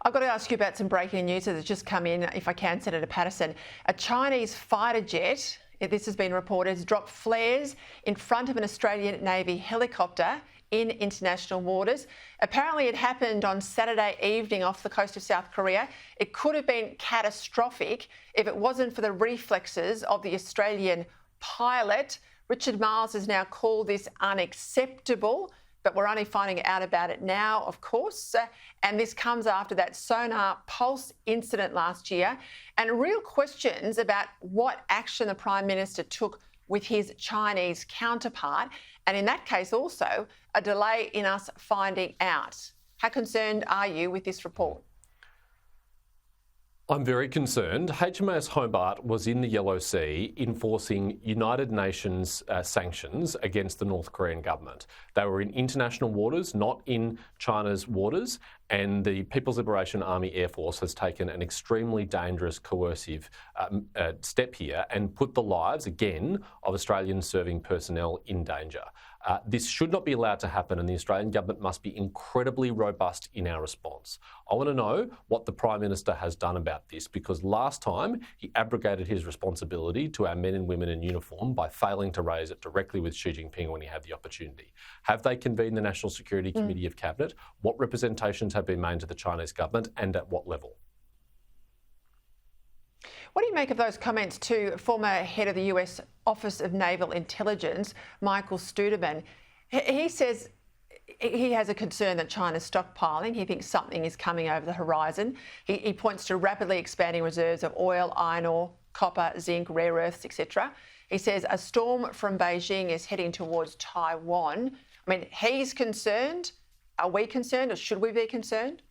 I've got to ask you about some breaking news that has just come in, if I can, Senator Paterson. A Chinese fighter jet, this has been reported, has dropped flares in front of an Australian Navy helicopter in international waters. Apparently it happened on Saturday evening off the coast of South Korea. It could have been catastrophic if it wasn't for the reflexes of the Australian pilot. Richard Marles has now called this unacceptable, but we're only finding out about it now, of course. And this comes after that sonar pulse incident last year, and real questions about what action the Prime Minister took with his Chinese counterpart, and in that case also a delay in us finding out. How concerned are you with this report? I'm very concerned. HMAS Hobart was in the Yellow Sea enforcing United Nations sanctions against the North Korean government. They were in international waters, not in China's waters, and the People's Liberation Army Air Force has taken an extremely dangerous, coercive step here and put the lives, again, of Australian serving personnel in danger. This should not be allowed to happen, and the Australian government must be incredibly robust in our response. I want to know what the Prime Minister has done about this, because last time he abrogated his responsibility to our men and women in uniform by failing to raise it directly with Xi Jinping when he had the opportunity. Have they convened the National Security Committee of Cabinet? What representations have been made to the Chinese government, and at what level? What do you make of those comments to former head of the US Office of Naval Intelligence, Michael Studeman? He says he has a concern that China's stockpiling. He thinks something is coming over the horizon. He points to rapidly expanding reserves of oil, iron ore, copper, zinc, rare earths, etc. He says a storm from Beijing is heading towards Taiwan. I mean, he's concerned. Are we concerned, or should we be concerned?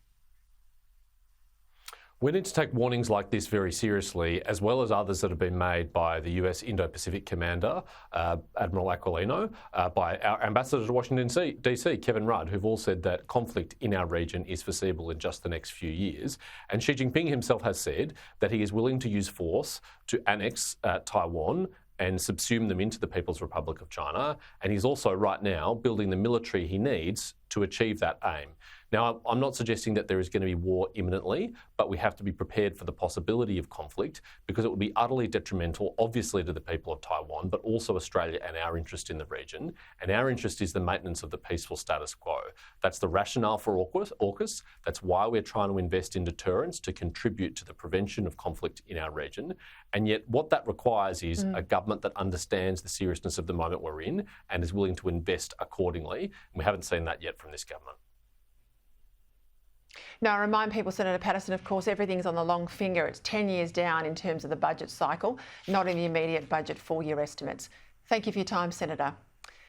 We need to take warnings like this very seriously, as well as others that have been made by the US Indo-Pacific Commander, Admiral Aquilino, by our ambassador to Washington DC, Kevin Rudd, who've all said that conflict in our region is foreseeable in just the next few years. And Xi Jinping himself has said that he is willing to use force to annex Taiwan and subsume them into the People's Republic of China. And he's also right now building the military he needs to achieve that aim. Now, I'm not suggesting that there is going to be war imminently, but we have to be prepared for the possibility of conflict, because it would be utterly detrimental, obviously, to the people of Taiwan, but also Australia and our interest in the region. And our interest is the maintenance of the peaceful status quo. That's the rationale for AUKUS. That's why we're trying to invest in deterrence to contribute to the prevention of conflict in our region. And yet what that requires is a government that understands the seriousness of the moment we're in and is willing to invest accordingly. And we haven't seen that yet from this government. Now, I remind people, Senator Paterson, of course, everything's on the long finger. It's 10 years down in terms of the budget cycle, not in the immediate budget 4-year estimates. Thank you for your time, Senator.